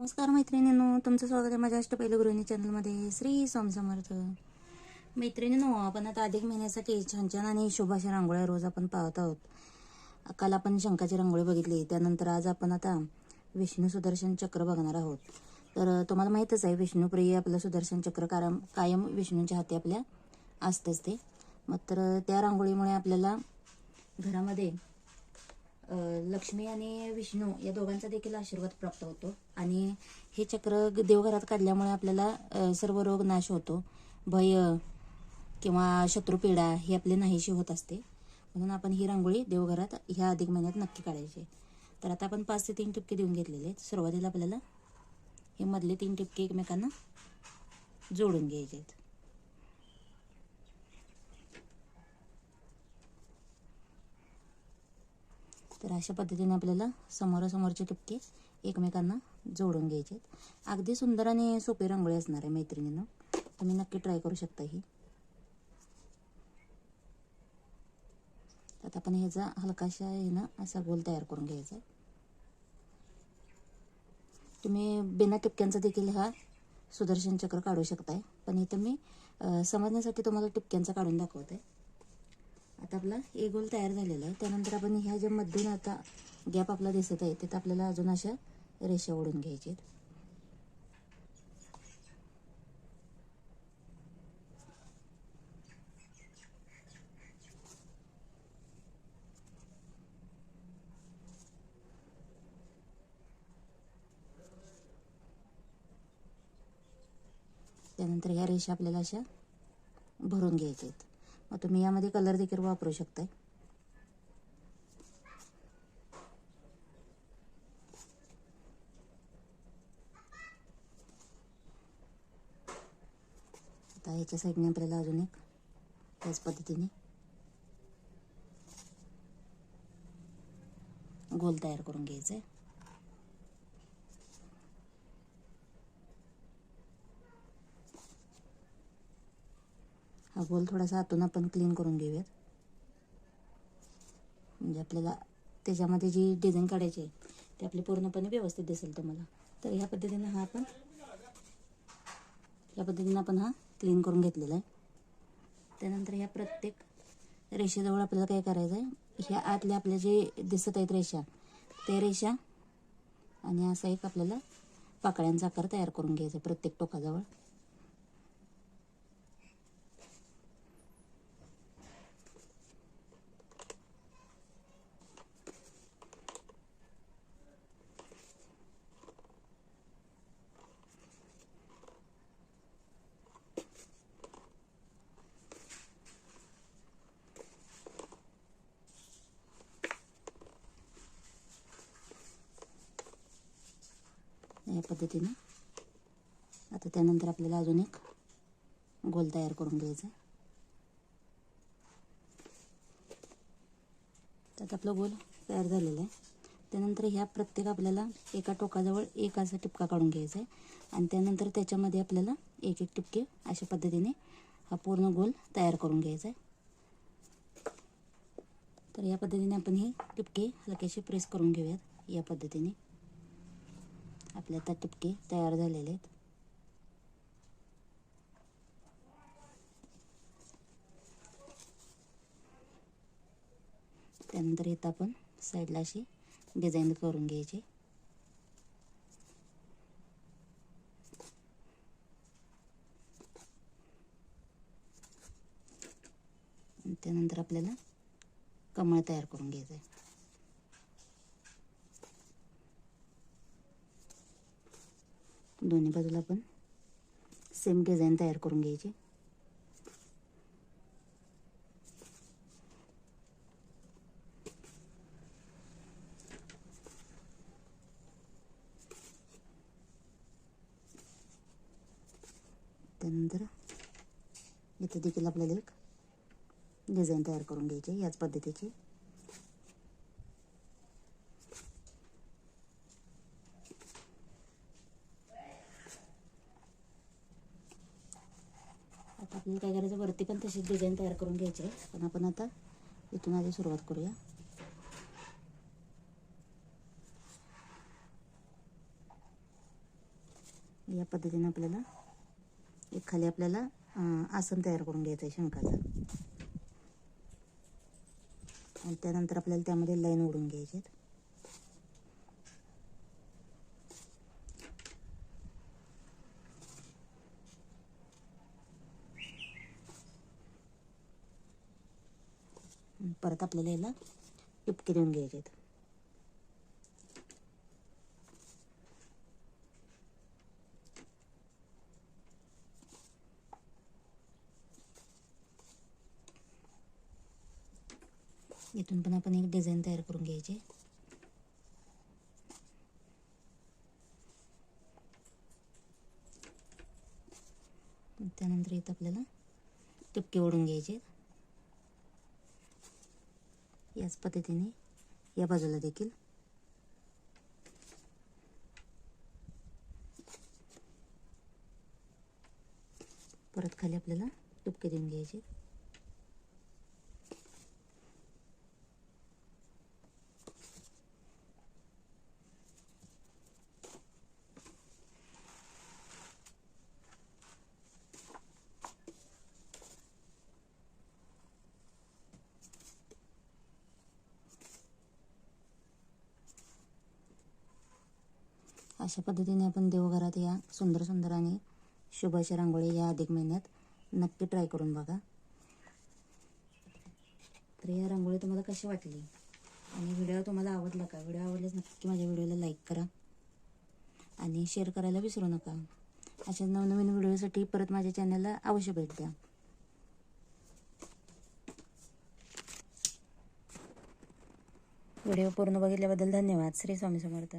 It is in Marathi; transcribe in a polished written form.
नमस्कार मैत्रिणींनो, तुमचं स्वागत आहे माझ्या अष्टपैलू गृहिणी चॅनलमध्ये. श्री स्वामी समर्थ. मैत्रिणींनो, आपण आता अधिक महिन्यासाठी छान छान आणि शुभ अशा रांगोळ्या रोज आपण पाहत आहोत. काल आपण शंखाची रांगोळी बघितली, त्यानंतर आज आपण आता विष्णू सुदर्शन चक्र बघणार आहोत. तर तुम्हाला माहीतच आहे, विष्णुप्रिय आपलं सुदर्शन चक्र कायम विष्णूंच्या हाती आपल्या असतेच ते. मग तर त्या रांगोळीमुळे आपल्याला घरामध्ये लक्ष्मी आणि विष्णू या दोघांचा देखील आशीर्वाद प्राप्त होतो. आणि हे चक्र देवघरात काढल्यामुळे आपल्याला सर्व रोग नाश होतो. भय किंवा शत्रुपीडा ही आपली नाहीशी होत असते. म्हणून आपण ही रांगोळी देवघरात ह्या अधिक महिन्यात नक्की काढायची. तर आता आपण 5 ते 3 टिपके देऊन घेतलेले आहेत. सुरुवातीला आपल्याला हे मधले 3 टिपके एकमेकांना जोडून घ्यायचे आहेत. तर अशा पद्धतीने आपल्याला समोरासमोरचे टिपके एकमेकांना जोडून घ्यायचे आहेत. अगदी सुंदर आणि सोपी रांगोळी असणार आहे मैत्रिणींनो, तुम्ही नक्की ट्राय करू शकता ही. आता आपण ह्याचा हलकाशा असा गोल तयार करून घ्यायचा आहे. तुम्ही बिना टिपक्यांचा देखील हा सुदर्शन चक्र काढू शकताय, पण इथं मी समजण्यासाठी तुम्हाला टिपक्यांचा काढून दाखवते. आता आपला एक गोल तयार झालेला आहे. त्यानंतर आपण ह्या ज्या मधून आता गॅप आपला दिसत आहे तिथं आपल्याला अजून अशा रेषा ओढून घ्यायचे. त्यानंतर ह्या रेषा आपल्याला अशा भरून घ्यायच्या आहेत. मग तुम्ही यामध्ये कलर देखील वापरू शकताय. आता ह्याच्या साईडने आपल्याला अजून एक त्याच पद्धतीने गोल तयार करून घ्यायचा आहे. हा गोल थोडासा आतून आपण क्लीन करून घेऊयात, म्हणजे आपल्याला त्याच्यामध्ये जी डिझाईन काढायची आहे ती आपली पूर्णपणे व्यवस्थित दिसेल तुम्हाला. तर ह्या पद्धतीने आपण हा क्लीन करून घेतलेला आहे. त्यानंतर ह्या प्रत्येक रेषेजवळ आपल्याला काय करायचं आहे, ह्या आतल्या आपल्या जे दिसत आहेत रेषा, त्या रेषा आणि असा एक आपल्याला पाकळ्यांचा आकार तयार करून घ्यायचा प्रत्येक टोकाजवळ. या पद्धतीने आता त्यानंतर आपल्याला अजून एक गोल तयार करून घ्यायचा. त्यात आपला गोल तयार झालेला आहे. त्यानंतर ह्या प्रत्येक आपल्याला एका टोकाजवळ एक असा टिपका काढून घ्यायचा आहे आणि त्यानंतर त्याच्यामध्ये आपल्याला एक एक टिपके अशा पद्धतीने हा पूर्ण गोल तयार करून घ्यायचा आहे. तर या पद्धतीने आपण हे टिपके हलकेसे प्रेस करून घेऊयात. या पद्धतीने आपल्या आता टिपके तयार झालेले आहेत. त्यानंतर इथं आपण साईडला अशी डिझाईन करून घ्यायची. त्यानंतर आपल्याला कमळ तयार करून घ्यायचं आहे. दोन्ही बाजूला आपण सेम डिझाईन तयार करून घ्यायची. त्यानंतर इथे देखील आपल्याला एक डिझाईन तयार करून घ्यायची याच पद्धतीची. आता आपल्याला काय करायचं, वरती पण तशीच डिझाईन तयार करून घ्यायची आहे, पण आपण आता इथून आधी सुरुवात करूया. या पद्धतीने आपल्याला एक खाली आपल्याला आसन तयार करून घ्यायचं आहे शंखाचं. आणि त्यानंतर आपल्याला त्यामध्ये लाईन ओढून घ्यायची. परत आपल्याला याला टिपके देऊन घ्यायचे. इथून पण आपण एक डिझाईन तयार करून घ्यायची. त्यानंतर इथं आपल्याला टिपके ओढून घ्यायचे. याच पद्धतीने या बाजूला देखील परत खाली आपल्याला टिपके देऊन घ्यायचे. अशा पद्धतीने आपण देवघरात या सुंदर सुंदर आणि शुभ अशा रांगोळी या अधिक महिन्यात नक्की ट्राय करून बघा. तर या रांगोळी तुम्हाला कशी वाटली आणि व्हिडिओ तुम्हाला आवडला का? व्हिडिओ आवडल्यास नक्की माझ्या व्हिडिओला लाईक करा आणि शेअर करायला विसरू नका. अशा नवनवीन व्हिडिओसाठी परत माझ्या चॅनलला अवश्य भेट द्या. व्हिडिओ पूर्ण बघितल्याबद्दल धन्यवाद. श्री स्वामी समर्थ.